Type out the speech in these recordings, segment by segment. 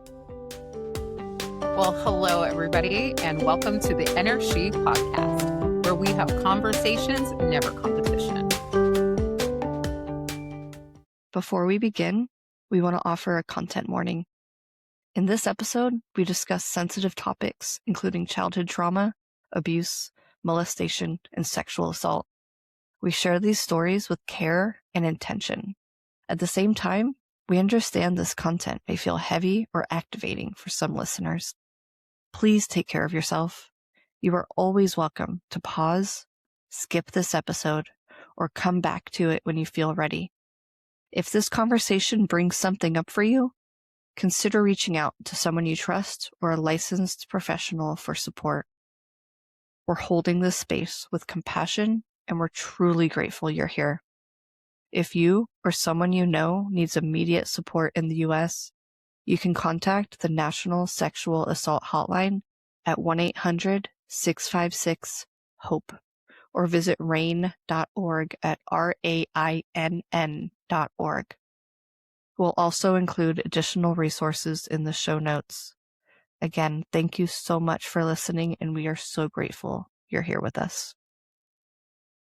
Well, hello, everybody, and welcome to the Ener-She podcast, where we have conversations, never competition. Before we begin, we want to offer a content warning. In this episode, we discuss sensitive topics, including childhood trauma, abuse, molestation, and sexual assault. We share these stories with care and intention. At the same time, we understand this content may feel heavy or activating for some listeners. Please take care of yourself. You are always welcome to pause, skip this episode, or come back to it when you feel ready. If this conversation brings something up for you, consider reaching out to someone you trust or a licensed professional for support. We're holding this space with compassion, and we're truly grateful you're here. If you or someone you know needs immediate support in the U.S., you can contact the National Sexual Assault Hotline at 1-800-656-HOPE or visit RAINN.org at RAINN.org. We'll also include additional resources in the show notes. Again, thank you so much for listening, and we are so grateful you're here with us.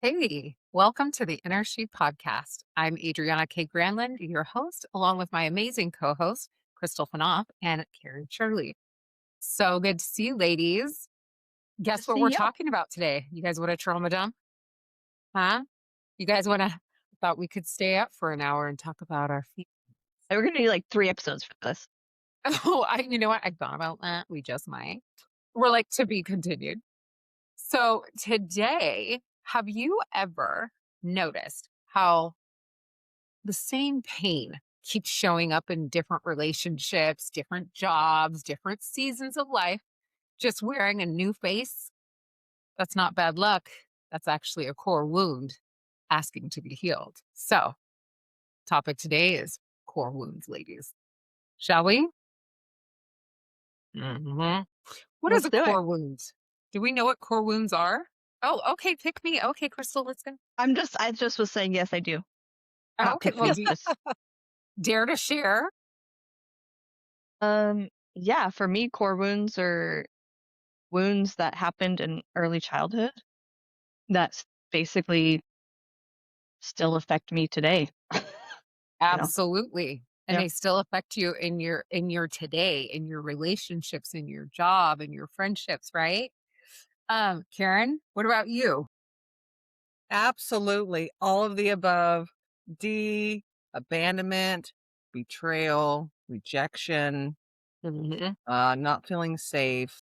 Hey, welcome to the Ener-She podcast. I'm Adriana K. Granlund, your host, along with my amazing co-host, Crystal Fanoff and Karen Shirley. So good to see you, ladies. Guess what we're talking about today? You guys want a trauma dump? Huh? You guys want to? Thought we could stay up for an hour and talk about our feet. We're going to do like 3 episodes for this. Oh, you know what? I thought about that. We just might. We're like, to be continued. So today, have you ever noticed how the same pain keeps showing up in different relationships, different jobs, different seasons of life, just wearing a new face? That's not bad luck. That's actually a core wound asking to be healed. So, topic today is core wounds, ladies. Shall we? Mm-hmm. What is a core wound? Do we know what core wounds are? Oh, okay. Pick me. Okay, Crystal, let's go. I just was saying, yes, I do. Okay, well, dare to share? Yeah, for me, core wounds are wounds that happened in early childhood that basically still affect me today. Absolutely. And they still affect you in your today, in your relationships, in your job, in your friendships, right? Karen, what about you? Absolutely. All of the above. D, abandonment, betrayal, rejection, not feeling safe.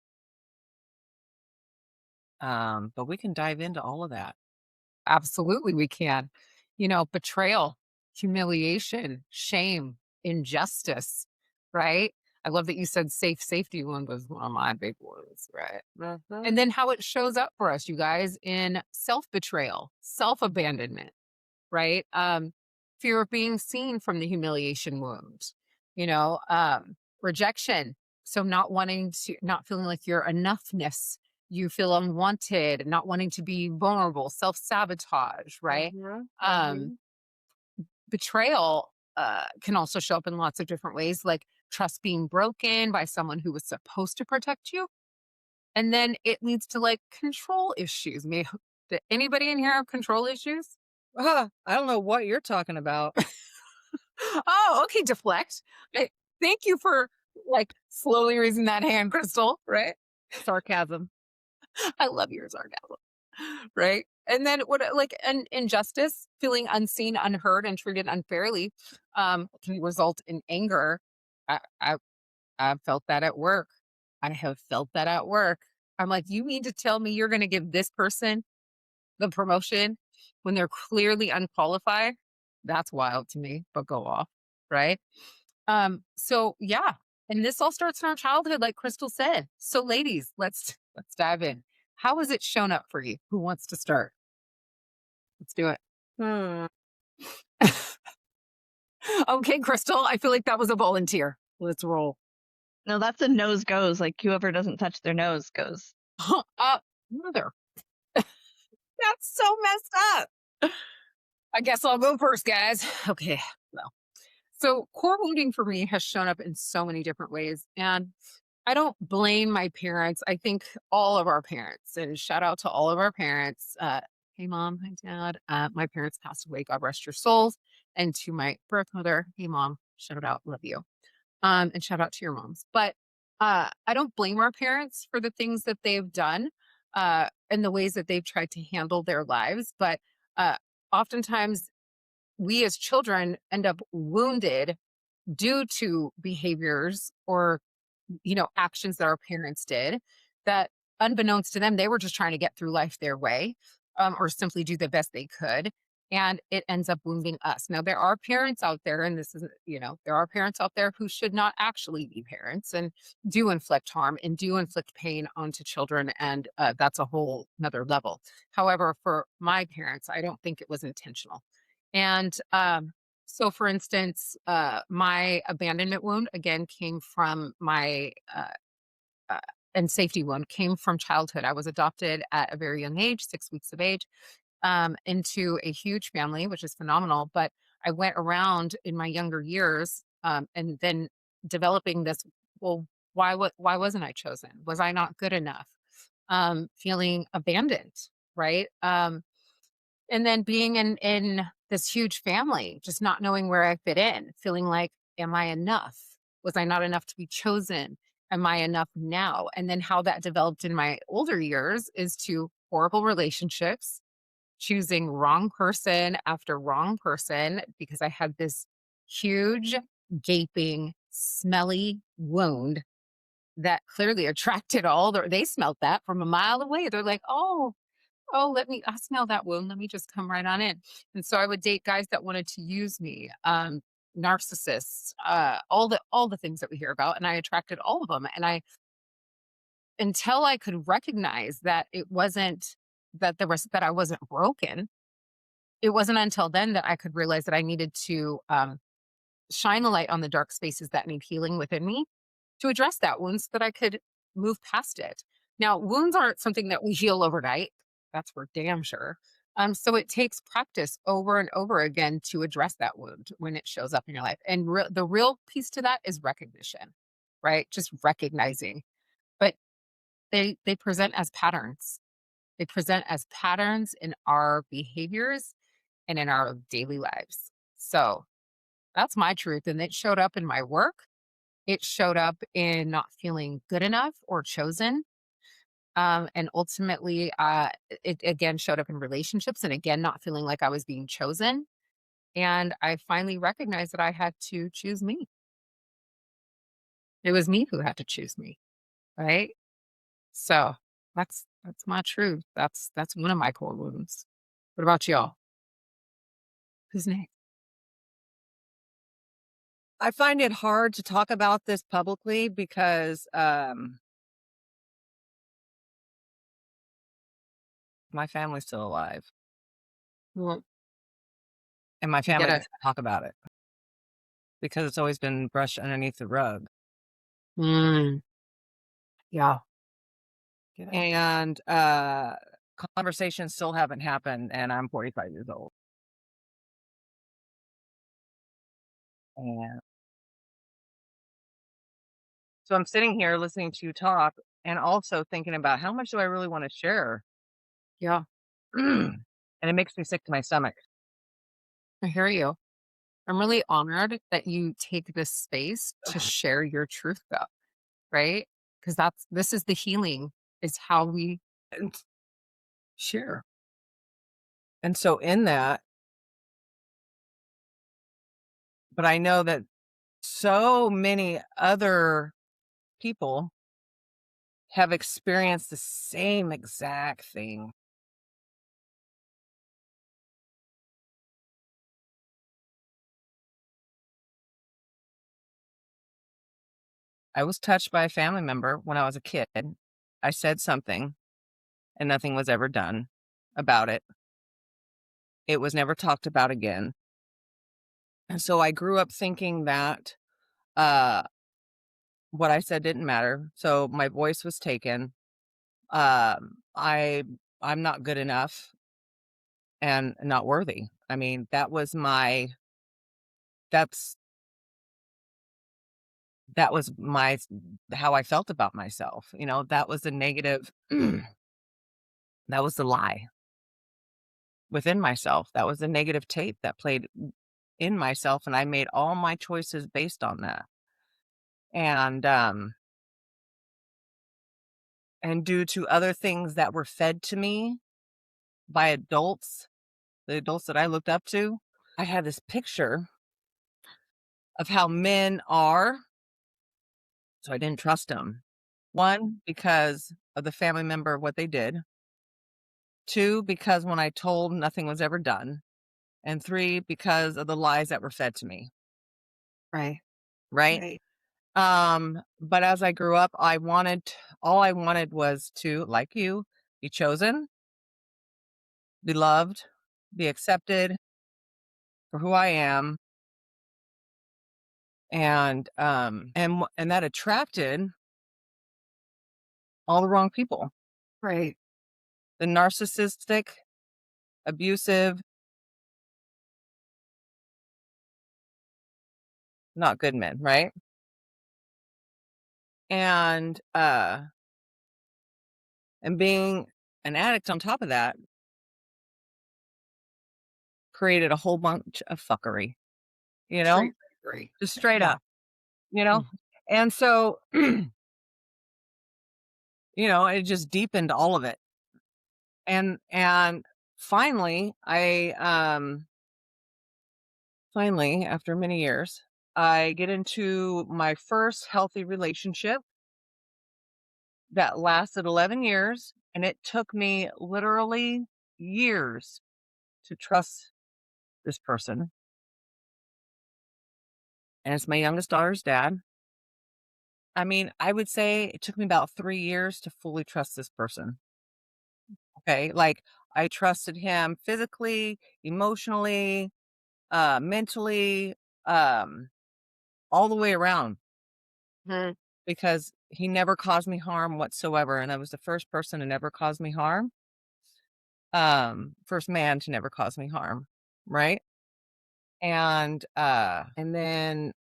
But we can dive into all of that. Absolutely, we can. You know, betrayal, humiliation, shame, injustice, right? I love that you said safety one was one of my big ones, right? And then how it shows up for us, you guys, in self-betrayal, self-abandonment, right? Fear of being seen from the humiliation wound, rejection. So not feeling like your enoughness, you feel unwanted, not wanting to be vulnerable, self-sabotage, right? Betrayal can also show up in lots of different ways, like trust being broken by someone who was supposed to protect you. And then it leads to like control issues. Did anybody in here have control issues? I don't know what you're talking about. Oh, okay, deflect. Thank you for like slowly raising that hand, Crystal, right? Sarcasm. I love your sarcasm, right? And then an injustice, feeling unseen, unheard, and treated unfairly, can result in anger. I've felt that at work. I have felt that at work. I'm like, you mean to tell me you're going to give this person the promotion when they're clearly unqualified? That's wild to me, but go off, right? So yeah, and this all starts in our childhood, like Crystal said. So ladies, let's dive in. How has it shown up for you? Who wants to start? Let's do it. Okay, Crystal, I feel like that was a volunteer. Let's roll. No, that's a nose goes. Like whoever doesn't touch their nose goes. Mother. That's so messed up. I guess I'll go first, guys. Okay. Well, So core wounding for me has shown up in so many different ways. And I don't blame my parents. I think all of our parents, and shout out to all of our parents. Hey, mom, hi, dad. My parents passed away. God rest your souls. And to my birth mother, hey, mom, shout out, love you. And shout out to your moms. But I don't blame our parents for the things that they've done and the ways that they've tried to handle their lives. But uh, oftentimes, we as children end up wounded due to behaviors or actions that our parents did that unbeknownst to them, they were just trying to get through life their way, or simply do the best they could. And it ends up wounding us. Now, there are parents out there, and this is, there are parents out there who should not actually be parents and do inflict harm and do inflict pain onto children. And that's a whole nother level. However, for my parents, I don't think it was intentional. And so, for instance, my abandonment wound again came from my uh, and safety wound came from childhood. I was adopted at a very young age, 6 weeks of age, into a huge family, which is phenomenal. But I went around in my younger years, and then developing this. Well, why wasn't I chosen? Was I not good enough? Feeling abandoned, right? And then being in this huge family, just not knowing where I fit in, feeling like, am I enough? Was I not enough to be chosen? Am I enough now? And then how that developed in my older years is to horrible relationships, choosing wrong person after wrong person because I had this huge, gaping, smelly wound that clearly attracted they smelled that from a mile away. They're like, oh, I smell that wound. Let me just come right on in. And so I would date guys that wanted to use me, narcissists, all the things that we hear about. And I attracted all of them. And I, until I could recognize that it wasn't, that I wasn't broken, it wasn't until then that I could realize that I needed to shine a light on the dark spaces that need healing within me to address that wound so that I could move past it. Now, wounds aren't something that we heal overnight. That's for damn sure. So it takes practice over and over again to address that wound when it shows up in your life. And the real piece to that is recognition, right? Just recognizing. But they present as patterns. They present as patterns in our behaviors and in our daily lives. So that's my truth. And it showed up in my work. It showed up in not feeling good enough or chosen. And ultimately, it again showed up in relationships and again, not feeling like I was being chosen. And I finally recognized that I had to choose me. It was me who had to choose me. Right. So that's my truth. That's one of my core wounds. What about y'all? Who's next? I find it hard to talk about this publicly because my family's still alive Well, and my get family it. doesn't talk about it because it's always been brushed underneath the rug. Mm, yeah. Get it. And conversations still haven't happened, and I'm 45 years old. And so I'm sitting here listening to you talk and also thinking about how much do I really want to share? Yeah. And it makes me sick to my stomach. I hear you. I'm really honored that you take this space to share your truth though, right? Because this is the healing, is how we And share. And so in that, but I know that so many other people have experienced the same exact thing. I was touched by a family member when I was a kid. I said something and nothing was ever done about it. It was never talked about again. And so I grew up thinking that uh what I said didn't matter. So my voice was taken. Um I I'm not good enough and not worthy. I mean, that's that was how I felt about myself. That was the negative. That was the lie within myself. That was the negative tape that played in myself, and I made all my choices based on that. And due to other things that were fed to me by adults, the adults that I looked up to, I had this picture of how men are, so I didn't trust them. One, because of the family member of what they did. Two, because when I told, nothing was ever done. And three, because of the lies that were fed to me, Right. right? Right. But as I grew up, all I wanted was to, like you, be chosen, be loved, be accepted for who I am. And that attracted all the wrong people. Right. The narcissistic, abusive, not good men, right? And being an addict on top of that created a whole bunch of fuckery, you know? Straight agree. Just straight Yeah. up, you know? Mhm. And so, it just deepened all of it. And finally, finally, after many years, I get into my first healthy relationship that lasted 11 years, and it took me literally years to trust this person. And it's my youngest daughter's dad. I mean, I would say it took me about 3 years to fully trust this person. Okay? Like, I trusted him physically, emotionally, mentally, um, all the way around, Mhm. because he never caused me harm whatsoever, and I was the first person to never cause me harm. First man to never cause me harm, right? And then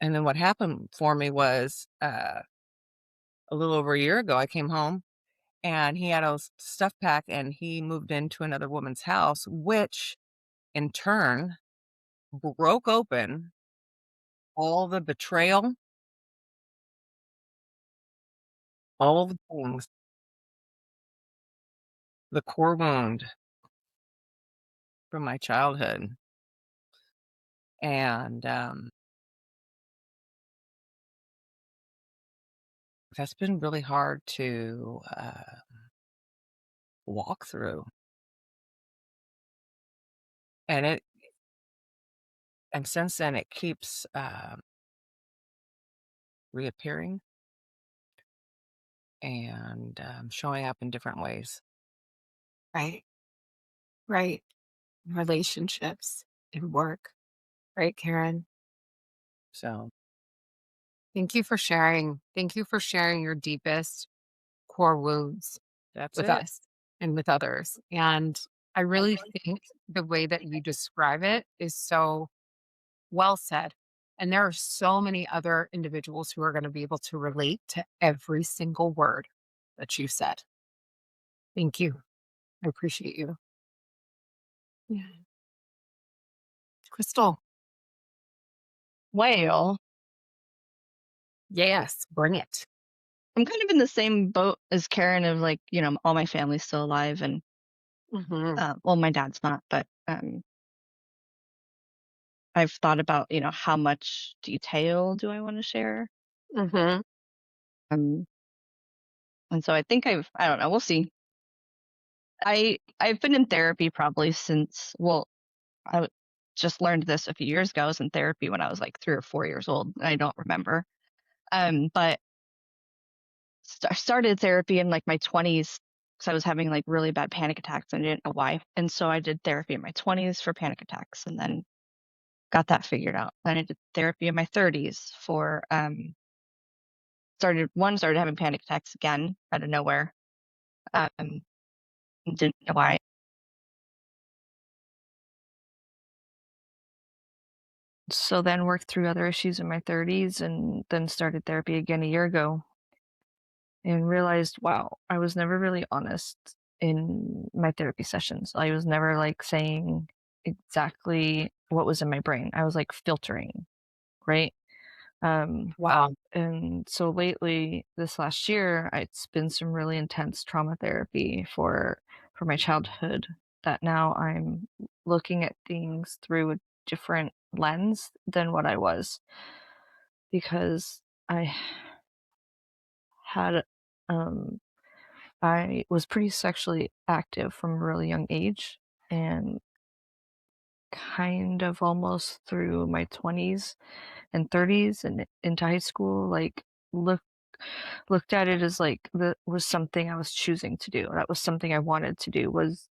what happened for me was, a little over a year ago, I came home and he had his stuff packed and he moved into another woman's house, which in turn broke open all the betrayal, all the things, the core wound from my childhood. And that's been really hard to walk through. And since then, it keeps reappearing and showing up in different ways. Right. Right. Relationships and work. Right, Karen? So Thank you for sharing. Thank you for sharing your deepest core wounds that's with it. us and with others. And I really think the way that you describe it is so well said. And there are so many other individuals who are going to be able to relate to every single word that you said. Thank you. I appreciate you. Yeah. Crystal. Well, Yes, bring it. I'm kind of in the same boat as Karen of like, all my family's still alive and Hmm. well, my dad's not, but I've thought about, how much detail do I want to share? Hmm. Um, and so I think I don't know, we'll see. I've been in therapy probably since, well, just learned this a few years ago. I was in therapy when I was like 3 or 4 years old. I don't remember. But started therapy in like my 20s because I was having like really bad panic attacks and I didn't know why. And so I did therapy in my 20s for panic attacks and then got that figured out. Then I did therapy in my 30s for started having panic attacks again out of nowhere. Um, didn't know why. So then worked through other issues in my 30s and then started therapy again a year ago and realized, wow, I was never really honest in my therapy sessions. I was never like saying exactly what was in my brain. I was like filtering, right? Um, Wow. and so lately, this last year, it's been some really intense trauma therapy for my childhood that now I'm looking at things through a different lens than what I was because I had um I was pretty sexually active from a really young age and kind of almost through my 20s and 30s and into high school like looked at it as like that was something I was choosing to do. That was something I wanted to do was,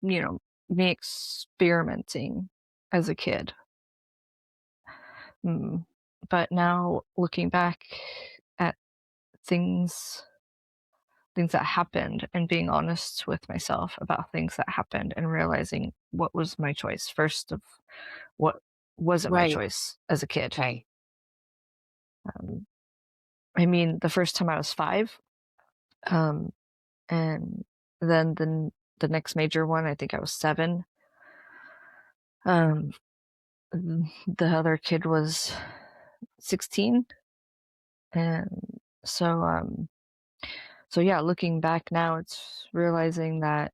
you know, me experimenting as a kid. Mm. But now looking back at things things that happened and being honest with myself about things that happened and realizing what was my choice first of what wasn't my Right. choice as a kid. Okay. Um, I mean, the first time I was 5, um, and then the next major one, I think I was 7. Um, the other kid was 16, and so so yeah, looking back now, it's realizing that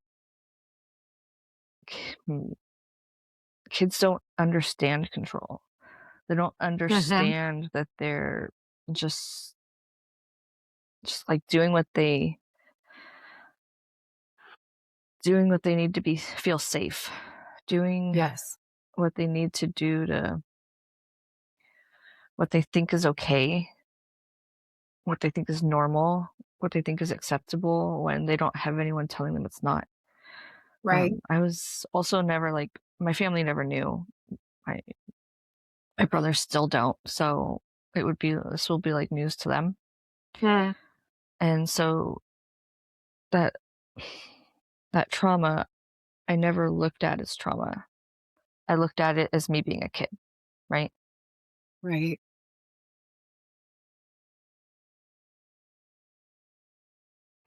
k- kids don't understand control. They don't Hmm. understand that they're just just like doing what they need to be feel safe, doing Yes. what they need to do to what they think is okay, what they think is normal, what they think is acceptable when they don't have anyone telling them it's not. Right. I was also never like my family never knew. My my brothers still don't, so this will be like news to them. Hmm. And so that that trauma I never looked at as trauma. I looked at it as me being a kid, right? Right.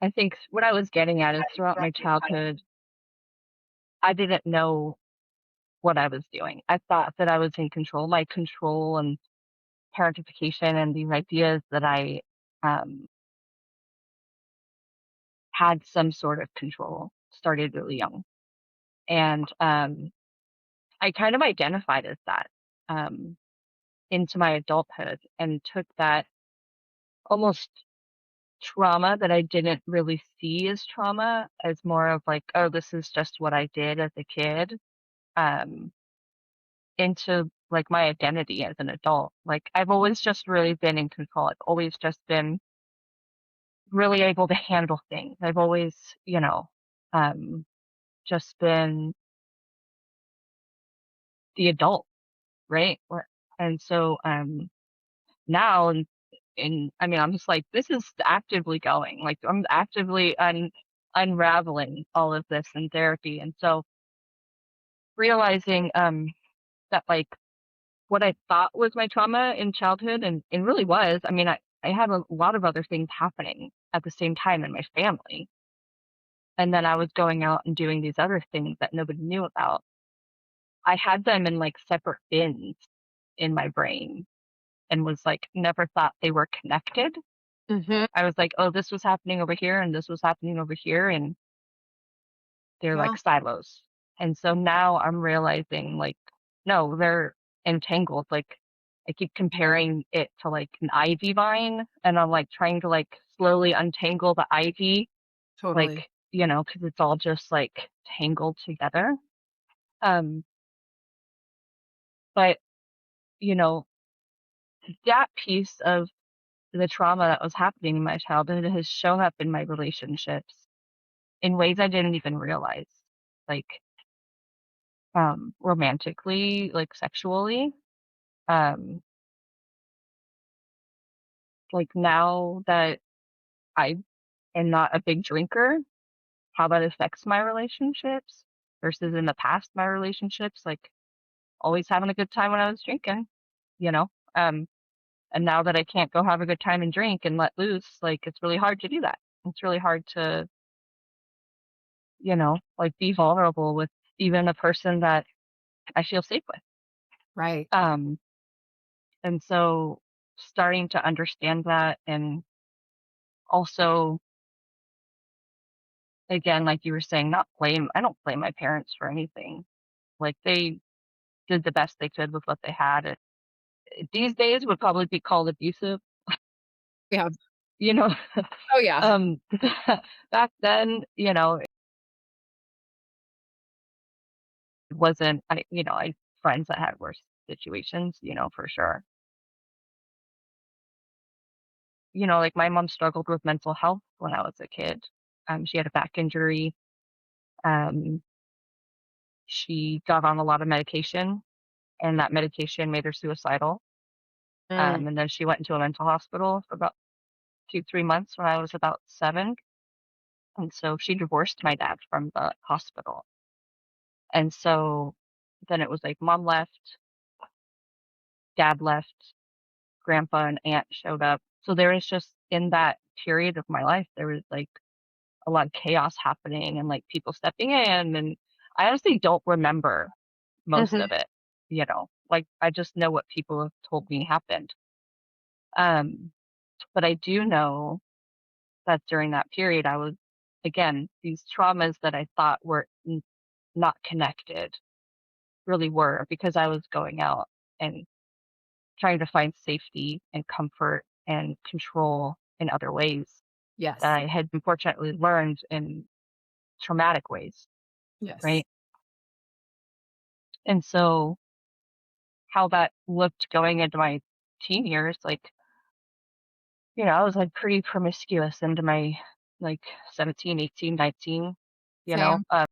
I think what I was getting at is throughout my childhood, I didn't know what I was doing. I thought that I was in control. My control and parentification and these ideas that I um, had some sort of control started really young. And I kind of identified as that um, into my adulthood and took that almost trauma that I didn't really see as trauma as more of like, oh, this is just what I did as a kid. Um, into, like, my identity as an adult. Like, I've always just really been in control. I've always just been really able to handle things. I've always, you know, um, just been the adult, right? And so, now and I mean, I'm just like, this is actively going. Like, I'm actively unraveling all of this in therapy. And so realizing, that, like, what I thought was my trauma in childhood and really was, I mean, I had a lot of other things happening at the same time in my family, and then I was going out and doing these other things that nobody knew about. I had them in, like, separate bins in my brain and was, like, never thought they were connected. Hmm. I was like, "Oh, this was happening over here, and this was happening over here," and they're Yeah. like silos. And so now I'm realizing, like, no, they're entangled. Like, I keep comparing it to like an ivy vine, and I'm like trying to like slowly untangle the ivy, Totally. like, because it's all just like tangled together. Um, but, you know, that piece of the trauma that was happening in my childhood has shown up in my relationships in ways I didn't even realize. Like, romantically, like sexually. Um, like now that I am not a big drinker, how that affects my relationships versus in the past, my relationships, like always having a good time when I was drinking, you know? And now that I can't go have a good time and drink and let loose, like, it's really hard to do that. It's really hard to, like, be vulnerable with even a person that I feel safe with. Right. Um, and so starting to understand that, and also, again, like you were saying, I don't blame my parents for anything. Like, they did the best they could with what they had. These days would probably be called abusive, Yeah. you know? Oh, yeah. Um, back then, it wasn't, I friends that had worse situations, for sure. Like, my mom struggled with mental health when I was a kid. She had a back injury. Um, she got on a lot of medication, and that medication made her suicidal. Mm. And then she went into a mental hospital for about 2, 3 months when I was about 7. And so she divorced my dad from the hospital. And so then it was like mom left, dad left, grandpa and aunt showed up. So there was just in that period of my life, there was like a lot of chaos happening and like people stepping in. And I honestly don't remember most Mhm. of it, like I just know what people have told me happened. Um, but I do know that during that period, I was, again, these traumas that I thought were not connected really were, because I was going out and trying to find safety and comfort and control in other ways that Yes. I had unfortunately learned in traumatic ways, Yes. right? And so how that looked going into my teen years, like, I was like pretty promiscuous into my like 17, 18, 19, you know, Same. uh,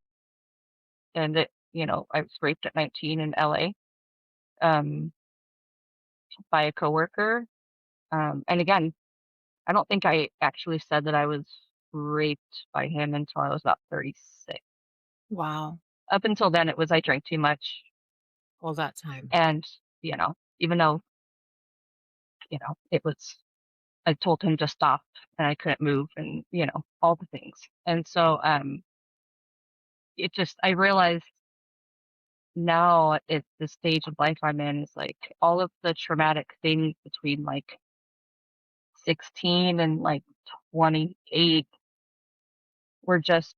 and I was raped at 19 in LA, um, by a coworker. And again, I don't think I actually said that I was raped by him until I was about 36. Wow. Up until then, it was I drank too much. All that time. And, even though, it was, I told him to stop and I couldn't move and, all the things. And so, I realized now at the stage of life I'm in is like all of the traumatic things between like 16 and like 28 were just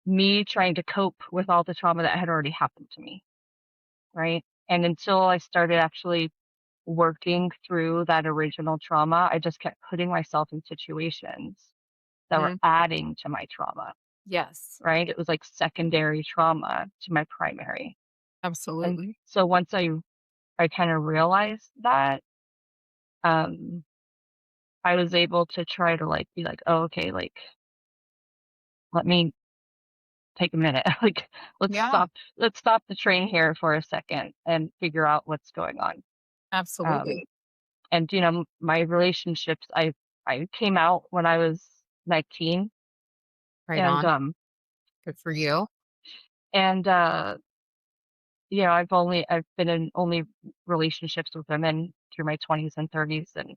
me trying to cope with all the trauma that had already happened to me. Right. And until I started actually working through that original trauma, I just kept putting myself in situations that were Mhm. adding to my trauma. Yes. Right. It was like secondary trauma to my primary. And Absolutely. so once I kind of realized that, um, I was able to try to like be like, oh, okay, like let me take a minute. Like Yeah. let's stop the train here for a second and figure out what's going on. Um, Absolutely. and my relationships, I came out when I was 19, Right and on. Good for you. and I've been in only relationships with women through my 20s and 30s, and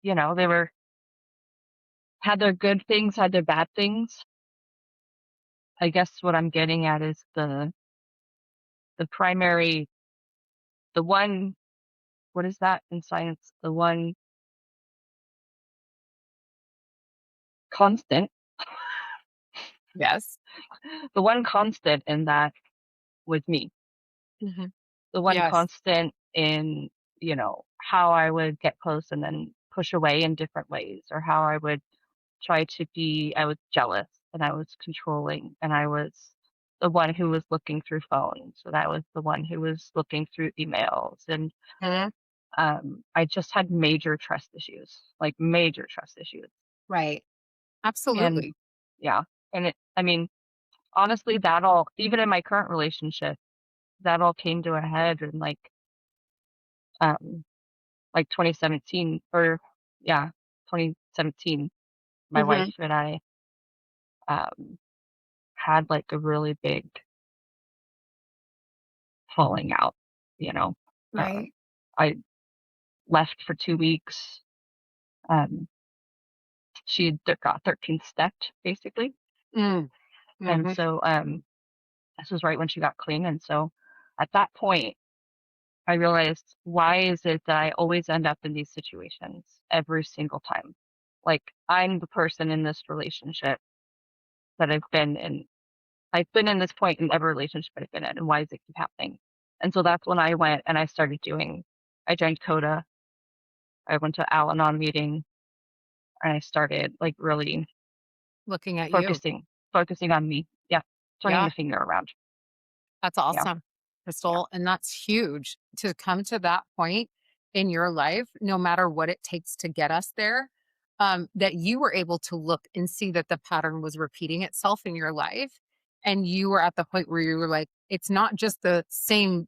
they were had their good things, had their bad things. I guess what I'm getting at is the primary, the one, what is that in science? The one constant, Yes. the one constant in that was me. Mhm. The one Yes. constant in, how I would get close and then push away in different ways, or how I would I was jealous and I was controlling and I was the one who was looking through phones and I was the one who was looking through emails. And Mhm. I just had major trust issues, like major trust issues. Right. And Absolutely. yeah, and I mean, honestly, that all, even in my current relationship, that all came to a head in um, like 2017, or yeah, 2017. My wife Mhm. and I um, had like a really big falling out, you know. Right. I left for 2 weeks. Um, she had got 13 stepped, basically. Mm. And Mhm. so, this was right when she got clean, and so at that point, I realized, why is it that I always end up in these situations every single time? Like, I'm the person in this relationship that I've been in this point in every relationship I've been in, and why does it keep happening? And so that's when I went and I joined CODA. I went to Al-Anon meeting, and I started, like, really Looking at you. focusing on me. Yeah, turning Yeah. the finger around. That's Yeah, awesome, yeah. Crystal. And that's huge to come to that point in your life, no matter what it takes to get us there. That you were able to look and see that the pattern was repeating itself in your life. And you were at the point where you were like, it's not just the same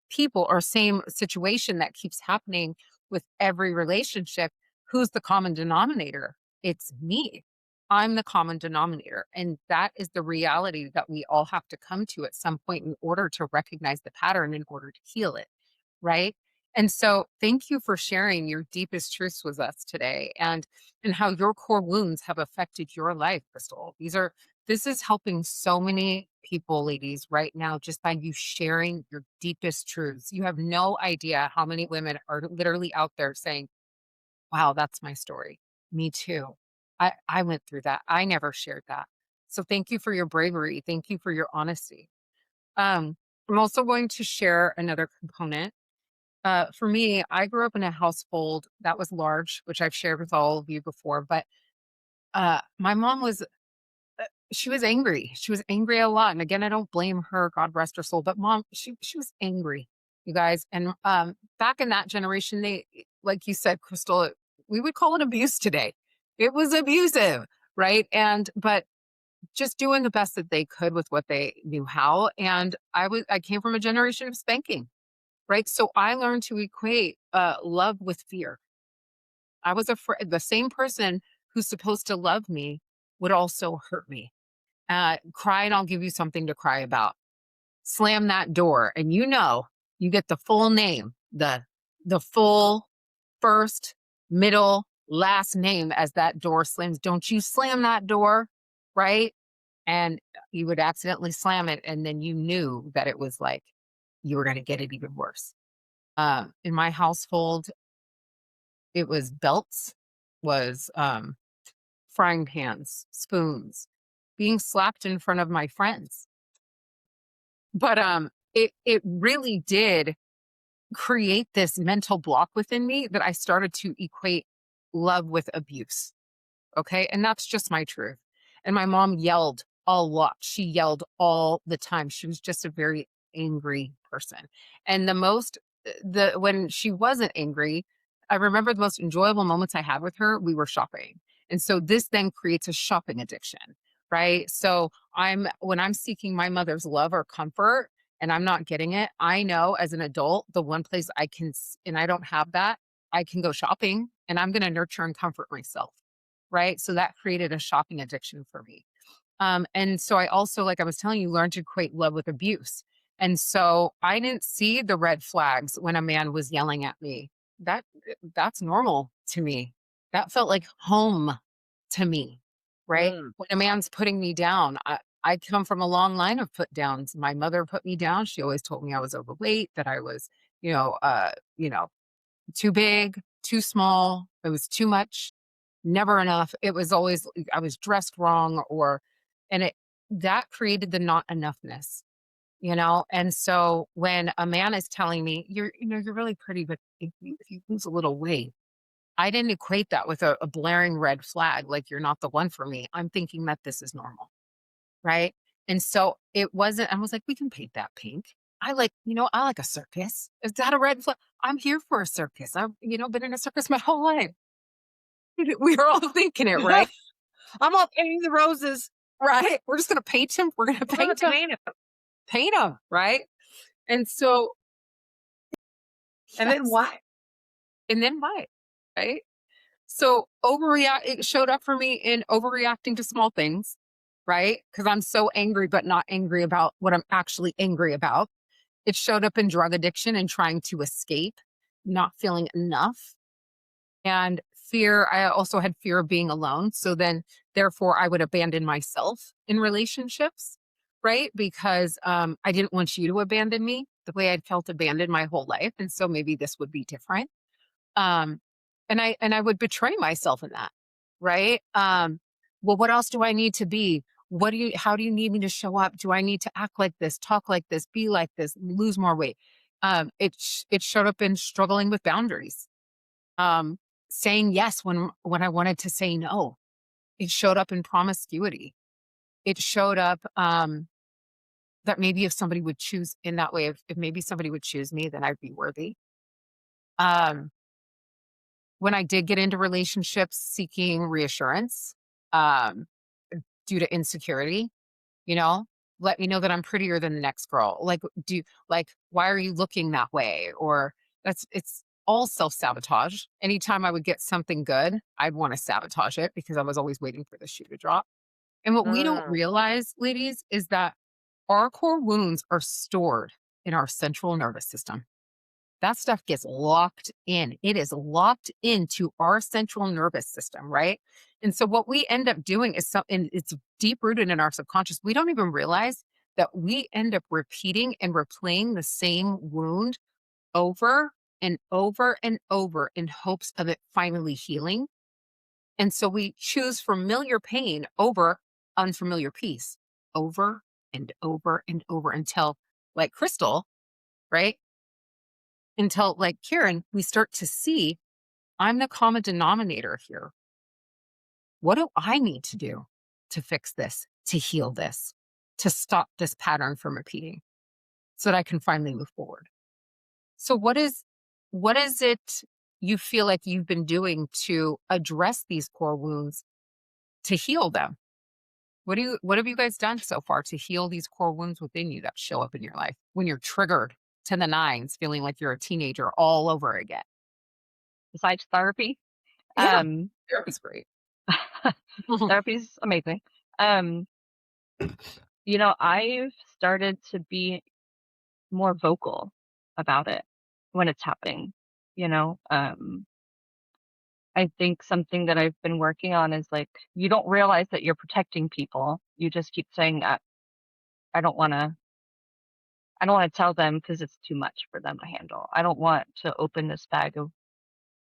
people or same situation that keeps happening with every relationship. Who's the common denominator? It's me. I'm the common denominator. And that is the reality that we all have to come to at some point in order to recognize the pattern, in order to heal it. Right. And so thank you for sharing your deepest truths with us today, and how your core wounds have affected your life, Crystal. This is helping so many people, ladies, right now, just by you sharing your deepest truths. You have no idea how many women are literally out there saying, wow, that's my story. Me too. I went through that. I never shared that. So thank you for your bravery. Thank you for your honesty. I'm also going to share another component. For me, I grew up in a household that was large, which I've shared with all of you before, but my mom was she was angry. She was angry a lot. And again, I don't blame her, God rest her soul, but mom, she was angry, you guys. And back in that generation, they, like you said, Crystal, we would call it abuse today. It was abusive, right? And but just doing the best that they could with what they knew how. And I came from a generation of spanking, right? So I learned to equate love with fear. I was afraid the same person who's supposed to love me would also hurt me. Cry and I'll give you something to cry about. Slam that door, and you get the full name, the full first, middle, last name as that door slams. Don't you slam that door, right? And you would accidentally slam it, and then you knew that it was like you were going to get it even worse. In my household, it was belts, was frying pans, spoons, being slapped in front of my friends. But it really did create this mental block within me that I started to equate love with abuse. Okay. And that's just my truth. And my mom yelled a lot. She yelled all the time. She was just a very angry person. And when she wasn't angry, I remember the most enjoyable moments I had with her, we were shopping. And so this then creates a shopping addiction, right? So when I'm seeking my mother's love or comfort and I'm not getting it, I know as an adult, the one place and I don't have that, I can go shopping and I'm going to nurture and comfort myself, right? So that created a shopping addiction for me. And so I also, like I was telling you, learned to equate love with abuse. And so I didn't see the red flags when a man was yelling at me. That's normal to me. That felt like home to me, right? When a man's putting me down, I come from a long line of put downs. My mother put me down. She always told me I was overweight, that I was, you know, too big, too small. It was too much, never enough. It was always, I was dressed wrong, and that created the not enoughness. And so when a man is telling me, you're really pretty, but if you lose a little weight, I didn't equate that with a blaring red flag, like you're not the one for me. I'm thinking that this is normal. Right. And so it wasn't, I was like, we can paint that pink. I like a circus. Is that a red flag? I'm here for a circus. I've, been in a circus my whole life. We were all thinking it, right? I'm all painting the roses. Right. We're just going to paint him. We're going to I'm gonna paint him, paint 'em. paint him. Right. And so, And then yes. what? And then what? Right. So it showed up for me in overreacting to small things. Right. Because I'm so angry, but not angry about what I'm actually angry about. It showed up in drug addiction and trying to escape, not feeling enough. And fear, I also had fear of being alone. So then, therefore, I would abandon myself in relationships, right? Because I didn't want you to abandon me the way I'd felt abandoned my whole life. And so maybe this would be different. Um, and I would betray myself in that, right? Well, what else do I need to be? How do you need me to show up? Do I need to act like this, talk like this, be like this, lose more weight? It showed up in struggling with boundaries, um, saying yes when I wanted to say no. It showed up in promiscuity. It showed up that maybe if somebody would choose in that way, if maybe somebody would choose me, then I'd be worthy. Um, when I did get into relationships seeking reassurance, um, due to insecurity, you know, let me know that I'm prettier than the next girl. Why are you looking that way? Or it's all self-sabotage. Anytime I would get something good, I'd want to sabotage it because I was always waiting for the shoe to drop. And what we don't Mm. realize, ladies, is that our core wounds are stored in our central nervous system. That stuff gets locked in. It is locked into our central nervous system, right? And so what we end up doing is and it's deep rooted in our subconscious. We don't even realize that we end up repeating and replaying the same wound over and over and over in hopes of it finally healing. And so we choose familiar pain over unfamiliar peace over and over and over until, like Crystal, right? Until, like Karen, we start to see I'm the common denominator here. What do I need to do to fix this, to heal this, to stop this pattern from repeating so that I can finally move forward? So what is it you feel like you've been doing to address these core wounds, to heal them? What have you guys done so far to heal these core wounds within you that show up in your life when you're triggered to the nines, feeling like you're a teenager all over again? Besides therapy, Yeah, um, therapy's great. therapy's amazing. Um, I've started to be more vocal about it when it's happening. You know, I think something that I've been working on is like you don't realize that you're protecting people. You just keep saying, I don't want to. I don't want to tell them because it's too much for them to handle. I don't want to open this bag of,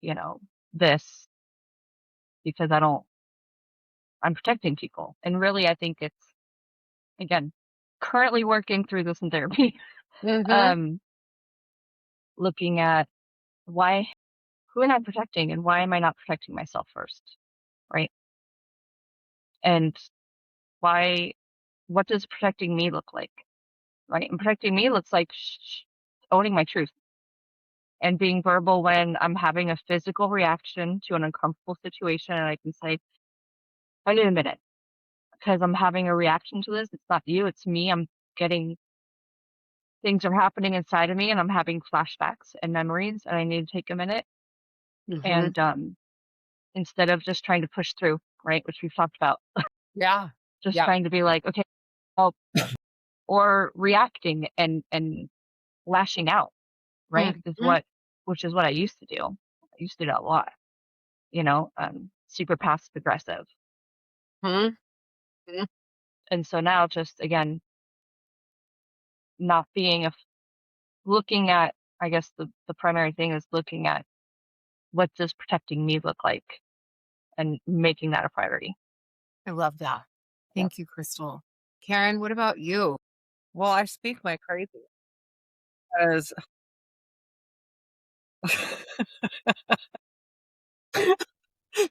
you know, this because I'm protecting people. And really, I think it's, again, currently working through this in therapy, Mhm. um, looking at who am I protecting and why am I not protecting myself first? Right. And why, what does protecting me look like? Right. And protecting me looks like owning my truth and being verbal when I'm having a physical reaction to an uncomfortable situation. And I can say, I need a minute because I'm having a reaction to this. It's not you, it's me. I'm getting things are happening inside of me and I'm having flashbacks and memories and I need to take a minute Mhm. and instead of just trying to push through, right, which we've talked about, Yeah. just Yeah. trying to be like, okay, help or reacting and lashing out, right? Mhm. Which is what I used to do. I used to do that a lot, super passive aggressive. Mhm. Mhm. And so now just again, not being looking at, I guess the primary thing is looking at what does protecting me look like and making that a priority. I love that. Yep. Thank you, Crystal. Karen, what about you? Well, I speak my crazy because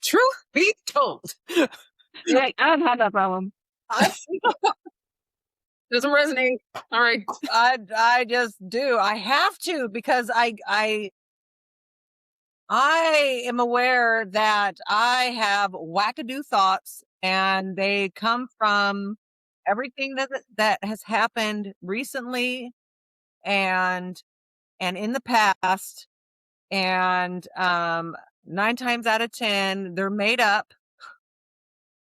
Truth be told, You're like, I don't have that problem. I doesn't resonate. All right. I just do. I have to because I am aware that I have wackadoo thoughts and they come from everything that has happened recently and in the past and 9 times out of 10 they're made up,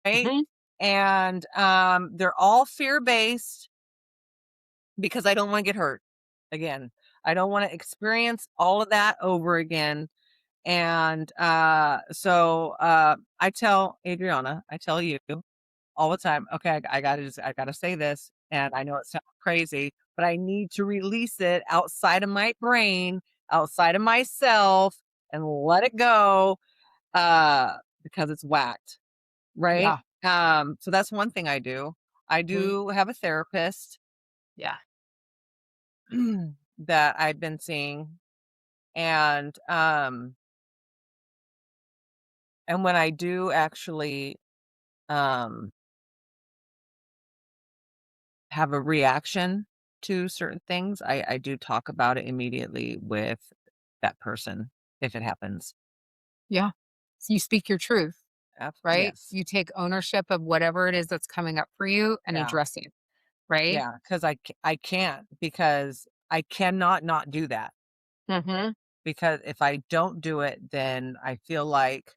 right? Mhm. And they're all fear based because I don't want to get hurt. again. I don't want to experience all of that over again. And so I tell Adriana, I tell you all the time, okay, I gotta say this. And I know it sounds crazy, but I need to release it outside of my brain, outside of myself, and let it go because it's whacked. Right. Yeah. So that's one thing I do. I Mhm. do have a therapist Yeah. that I've been seeing. And when I do actually um have a reaction to certain things, I do talk about it immediately with that person if it happens. Yeah. So you speak your truth, right? Yes. You take ownership of whatever it is that's coming up for you and Yeah. address it, right? Yeah. Because I can't, because I cannot not do that. Mhm. Because if I don't do it, then I feel like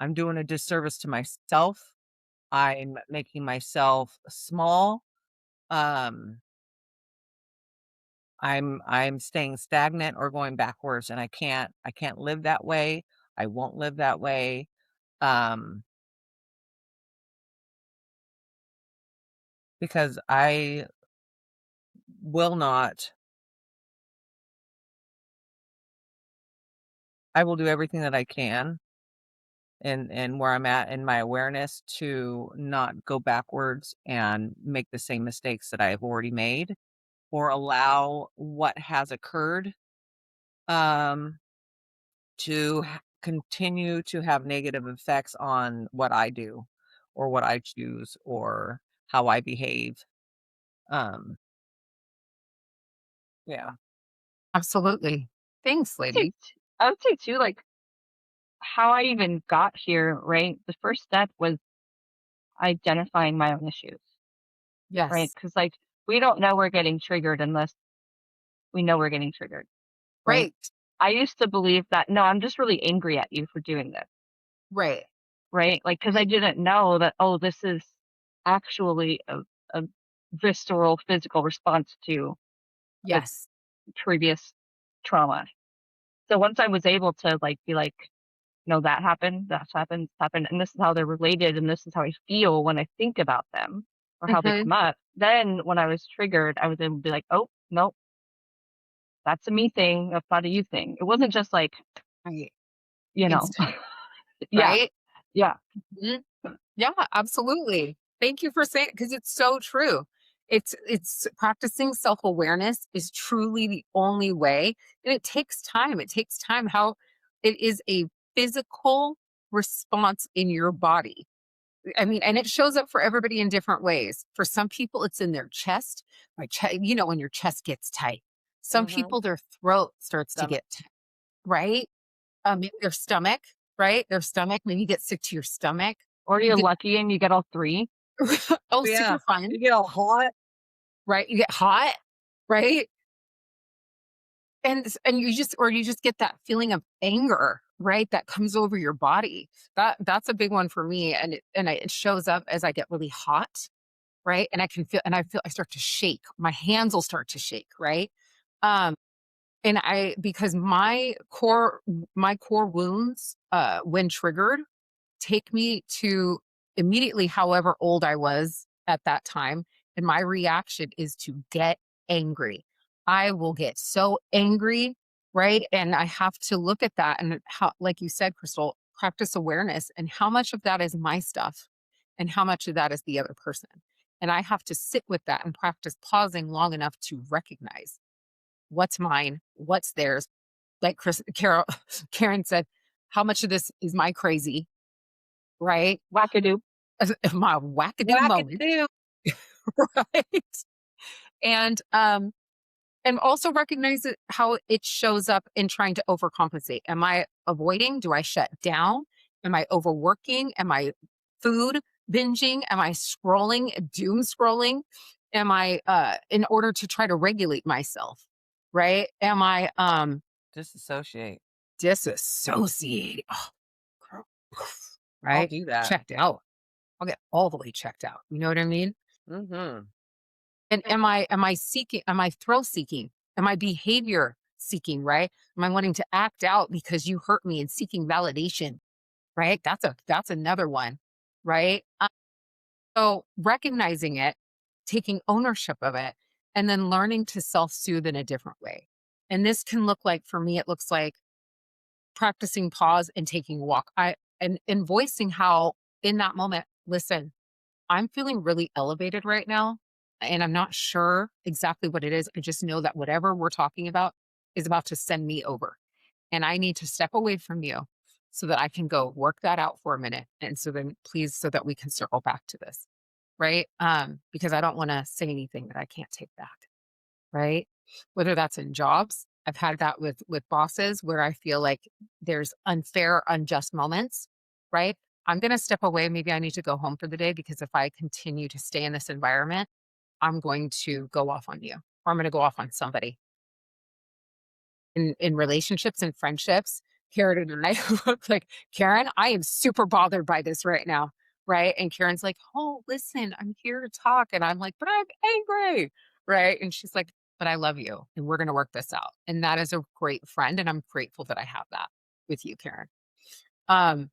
I'm doing a disservice to myself. I'm making myself small. Um, I'm staying stagnant or going backwards, and I can't live that way. I won't live that way. Um, because I will not. I will do everything that I can and where I'm at in my awareness to not go backwards and make the same mistakes that I have already made, or allow what has occurred um to continue to have negative effects on what I do or what I choose or how I behave. Um, yeah. Absolutely. Thanks, I think lady. I would say too, like how I even got here, right? The first step was identifying my own issues, right? Yes. Because like we don't know we're getting triggered unless we know we're getting triggered, right? Right. I used to believe that no, I'm just really angry at you for doing this, Right. right? Like because I Right. didn't know that oh, this is actually a visceral physical response to a Yes. previous trauma. So once I was able to like be like, no, that happened, that's happened, and this is how they're related, and this is how I feel when I think about them or how they Mhm. come up. Then when I was triggered, I was able to be like, oh, no, that's a me thing, that's not a you thing. It wasn't just like, Right. you know, Instant, yeah, right? yeah, Mhm. Yeah, absolutely. Thank you for saying, because it's so true. It's practicing self-awareness is truly the only way, and it takes time. It takes time. How it is a physical response in your body. I mean, and it shows up for everybody in different ways. For some people, it's in their chest. When your chest gets tight. Some Mm-hmm. people, their throat starts to Stomach. get tight, right? Maybe their stomach, right? Their stomach. Maybe you get sick to your stomach. or You you're get lucky and you get all three. oh, Yeah. super fun, You get all hot. right? You get hot, right? And you just get that feeling of anger, right? That comes over your body. That's a big one for me, it shows up as I get really hot, right? And I feel I start to shake. My hands will start to shake, right? Um, and I because my core wounds, when triggered, take me to immediately however old I was at that time, and my reaction is to get angry. I will get so angry, right? And I have to look at that and how, like you said, Crystal, practice awareness and how much of that is my stuff and how much of that is the other person. And I have to sit with that and practice pausing long enough to recognize what's mine, what's theirs. Like Karen said, how much of this is my crazy, right? Wackadoo. My wackadoo moment, Wackadoo. right? And also recognize how it shows up in trying to overcompensate. Am I avoiding? Do I shut down? Am I overworking? Am I food binging? Am I scrolling, doom scrolling? Am I in order to try to regulate myself? Right? Am I Disassociate. disassociating? Oh, girl, I'll right? do that. Checked out. I'll get all the way checked out. You know what I mean? Mm-hmm. And am I seeking, am I thrill seeking? Am I behavior seeking, right? Am I wanting to act out because you hurt me and seeking validation, right? That's another one, right? So recognizing it, taking ownership of it, and then learning to self-soothe in a different way. And this can look like, for me, it looks like practicing pause and taking a walk. And voicing how in that moment, listen, I'm feeling really elevated right now, and I'm not sure exactly what it is. I just know that whatever we're talking about is about to send me over. And I need to step away from you so that I can go work that out for a minute. And so then please, so that we can circle back to this. Right. Because I don't want to say anything that I can't take back. Right. Whether that's in jobs, I've had that with bosses where I feel like there's unfair, unjust moments. Right. I'm going to step away. Maybe I need to go home for the day, because if I continue to stay in this environment, I'm going to go off on you, or I'm going to go off on somebody. In relationships and friendships, Karen and I look like, Karen, I am super bothered by this right now. Right. And Karen's like, oh, listen, I'm here to talk. And I'm like, but I'm angry. Right. And she's like, but I love you and we're going to work this out. And that is a great friend. And I'm grateful that I have that with you, Karen. Um,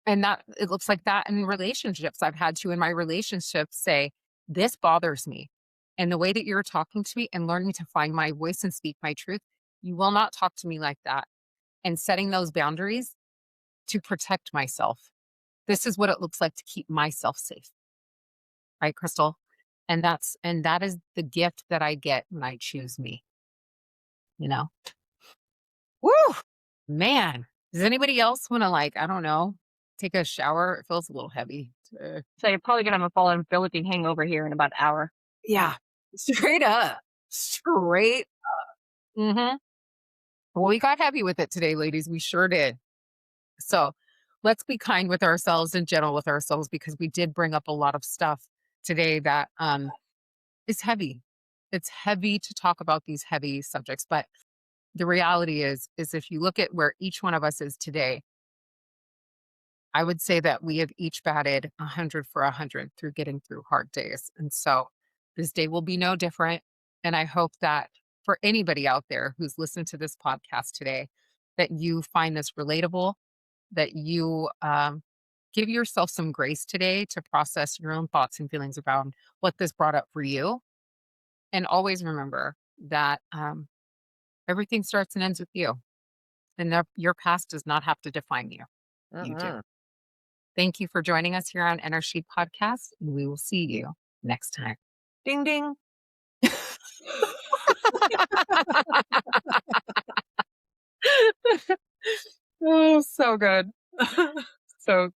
and that it looks like that in relationships. I've had to, in my relationships, say, this bothers me. And the way that you're talking to me and learning to find my voice and speak my truth, you will not talk to me like that. And setting those boundaries to protect myself. This is what it looks like to keep myself safe. Right, Crystal? And that is the gift that I get when I choose me, you know? Woo! Man. Does anybody else want to, like, I don't know, take a shower? It feels a little heavy. So you're probably gonna have a fallen Philippine hangover here in about an hour. Yeah. Straight up. Straight. Mm-hmm. Well, we got heavy with it today, ladies. We sure did. So let's be kind with ourselves and gentle with ourselves, because we did bring up a lot of stuff today that is heavy. It's heavy to talk about these heavy subjects. But the reality is if you look at where each one of us is today, I would say that we have each batted 100 for 100 through getting through hard days. And so this day will be no different. And I hope that for anybody out there who's listened to this podcast today, that you find this relatable, that you give yourself some grace today to process your own thoughts and feelings around what this brought up for you. And always remember that everything starts and ends with you. And your past does not have to define you. You do. Thank you for joining us here on Ener-She Podcast, and we will see you next time. Ding ding. Oh, so good. So